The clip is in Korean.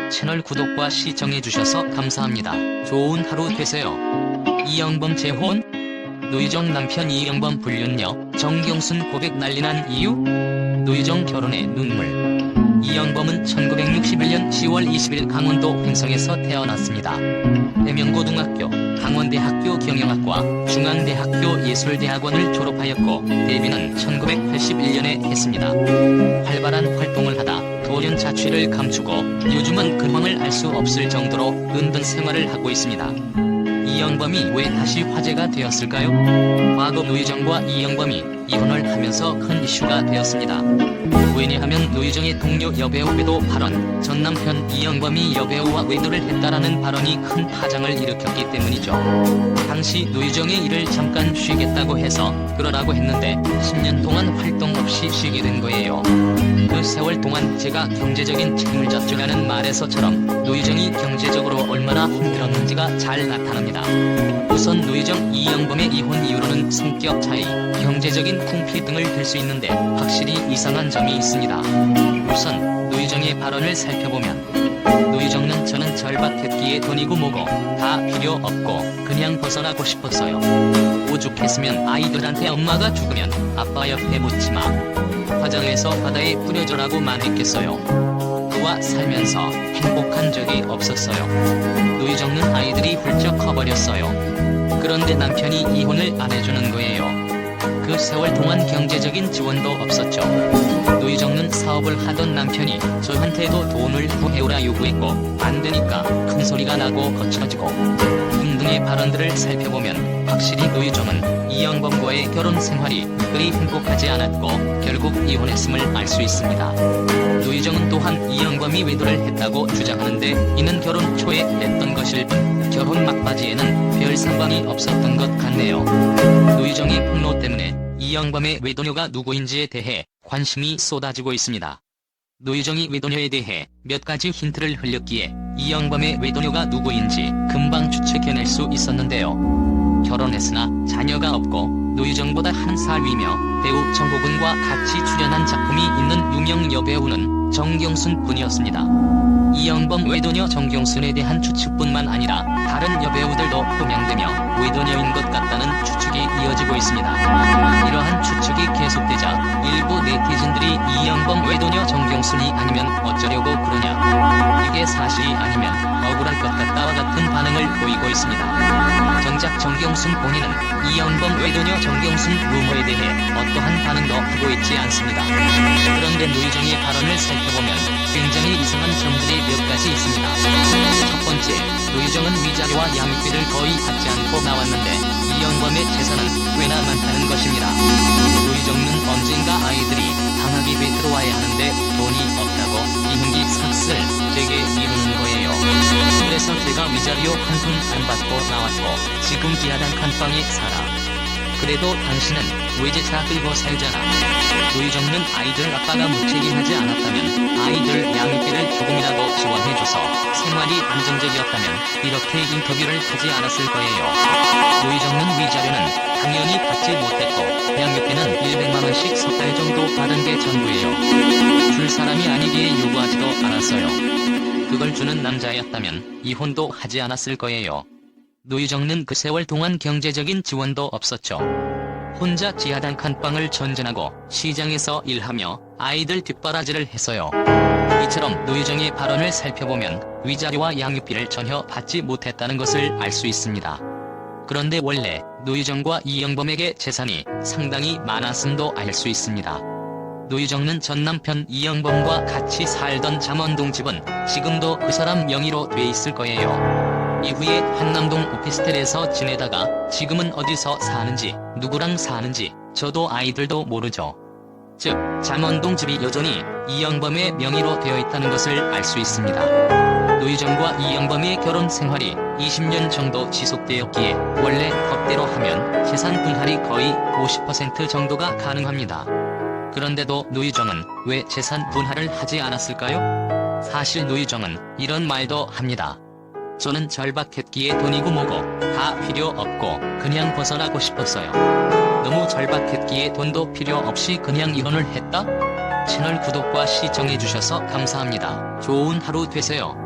채널 구독과 시청해주셔서 감사합니다. 좋은 하루 되세요. 이영범 재혼? 노유정 남편 이영범 불륜녀, 정경순 고백 난리난 이유? 노유정 결혼의 눈물. 이영범은 1961년 10월 20일 강원도 횡성에서 태어났습니다. 대명고등학교, 강원대학교 경영학과, 중앙대학교 예술대학원을 졸업하였고 데뷔는 1981년에 했습니다. 활발한 활동을 하다 돌연 자취를 감추고 요즘은 근황을 알 수 없을 정도로 은둔 생활을 하고 있습니다. 이영범이 왜 다시 화제가 되었을까요? 과거 노유정과 이영범이 이혼을 하면서 큰 이슈가 되었습니다. 왜냐하면 노유정의 동료 여배우 외도 발언, 전 남편 이영범이 여배우와 외도를 했다라는 발언이 큰 파장을 일으켰기 때문이죠. 당시 노유정의 일을 잠깐 쉬겠다고 해서 그러라고 했는데 10년 동안 활동 없이 쉬게 된 거예요. 그 세월 동안 제가 경제적인 책임을 졌죠라는 말에서처럼 노유정이 경제적으로 얼마나 힘들었는지가 잘 나타납니다. 우선 노유정, 이영범의 이혼 이유로는 성격 차이, 경제적인 궁피 등을 들 수 있는데 확실히 이상한 점이 있습니다. 우선 노유정의 발언을 살펴보면 노유정은 저는 절박했기에 돈이고 뭐고 다 필요 없고 그냥 벗어나고 싶었어요. 오죽했으면 아이들한테 엄마가 죽으면 아빠 옆에 묻지마, 화장해서 바다에 뿌려줘라고만 했겠어요. 그와 살면서 행복한 적이 없었어요. 노유정은 아이들이 훌쩍 커버렸어요. 그런데 남편이 이혼을 안 해주는 거예요. 그 세월 동안 경제적인 지원도 없었죠. 노유정은 사업을 하던 남편이 저한테도 돈을 구해오라 요구했고 안 되니까 큰 소리가 나고 거쳐지고 등등의 발언들을 살펴보면 확실히 노유정은 이영범과의 결혼 생활이 그리 행복하지 않았고 결국 이혼했음을 알 수 있습니다. 노유정은 또한 이영범이 외도를 했다고 주장하는데 이는 결혼 초에 했던 것일 뿐 결혼 막바지에는 별 상관이 없었던 것 같네요. 노유정의 폭로 때문에 이영범의 외도녀가 누구인지에 대해 관심이 쏟아지고 있습니다. 노유정이 외도녀에 대해 몇 가지 힌트를 흘렸기에 이영범의 외도녀가 누구인지 금방 추측해낼 수 있었는데요. 결혼했으나 자녀가 없고 노유정보다 1살 위며 배우 정호근과 같이 출연한 작품이 있는 유명 여배우는 정경순 뿐이었습니다. 이영범 외도녀 정경순에 대한 추측뿐만 아니라 다른 여배우들도 포명되며 외도녀인 것 같다는 추측이 이어지고 있습니다. 이러한 추측이 계속되자 일부 네티즌들이 이영범 외도녀 정경순이 아니면 어쩌려고 그러냐, 이게 사실이 아니면 억울할 것 같다와 같은 반응을 보이고 있습니다. 정작 정경순 본인은 이영범 외도녀 정경순 루머에 대해 어떠한 반응도 하고 있지 않습니다. 그런데 노유정의 발언을 살펴보면 굉장히 이상한 점들이 몇 가지 있습니다. 첫 번째, 노유정은 위자료와 양육비를 거의 받지 않고 나왔는데 이영범의 재산은 꽤나 많다는 것입니다. 노유정은 언젠가 아이들이 방학이 들어와야 하는데 돈이 없다고 비행기 삭슬 제게 이루는 거예요. 그래서 제가 위자료 한 푼 안 받고 나왔고 지금 기아단 칸방에 살아. 그래도 당신은 외제차 끌고 살잖아. 노유정은 아이들 아빠가 무책임하지 않았다면, 아이들 양육비를 조금이라도 지원해줘서 생활이 안정적이었다면 이렇게 인터뷰를 하지 않았을 거예요. 노유정은 위자료는 당연히 받지 못했고 양육비는 100만원씩 석 달 정도 받은 게 전부예요. 줄 사람이 아니기에 요구하지도 않았어요. 그걸 주는 남자였다면 이혼도 하지 않았을 거예요. 노유정은 그 세월 동안 경제적인 지원도 없었죠. 혼자 지하단 칸방을 전전하고 시장에서 일하며 아이들 뒷바라지를 했어요. 이처럼 노유정의 발언을 살펴보면 위자료와 양육비를 전혀 받지 못했다는 것을 알 수 있습니다. 그런데 원래 노유정과 이영범에게 재산이 상당히 많았음도 알 수 있습니다. 노유정은 전 남편 이영범과 같이 살던 잠원동 집은 지금도 그 사람 명의로 돼 있을 거예요. 이후에 한남동 오피스텔에서 지내다가 지금은 어디서 사는지 누구랑 사는지 저도 아이들도 모르죠. 즉 잠원동 집이 여전히 이영범의 명의로 되어 있다는 것을 알 수 있습니다. 노유정과 이영범의 결혼 생활이 20년 정도 지속되었기에 원래 법대로 하면 재산 분할이 거의 50% 정도가 가능합니다. 그런데도 노유정은 왜 재산 분할을 하지 않았을까요? 사실 노유정은 이런 말도 합니다. 저는 절박했기에 돈이고 뭐고 다 필요 없고 그냥 벗어나고 싶었어요. 너무 절박했기에 돈도 필요 없이 그냥 이혼을 했다? 채널 구독과 시청해주셔서 감사합니다. 좋은 하루 되세요.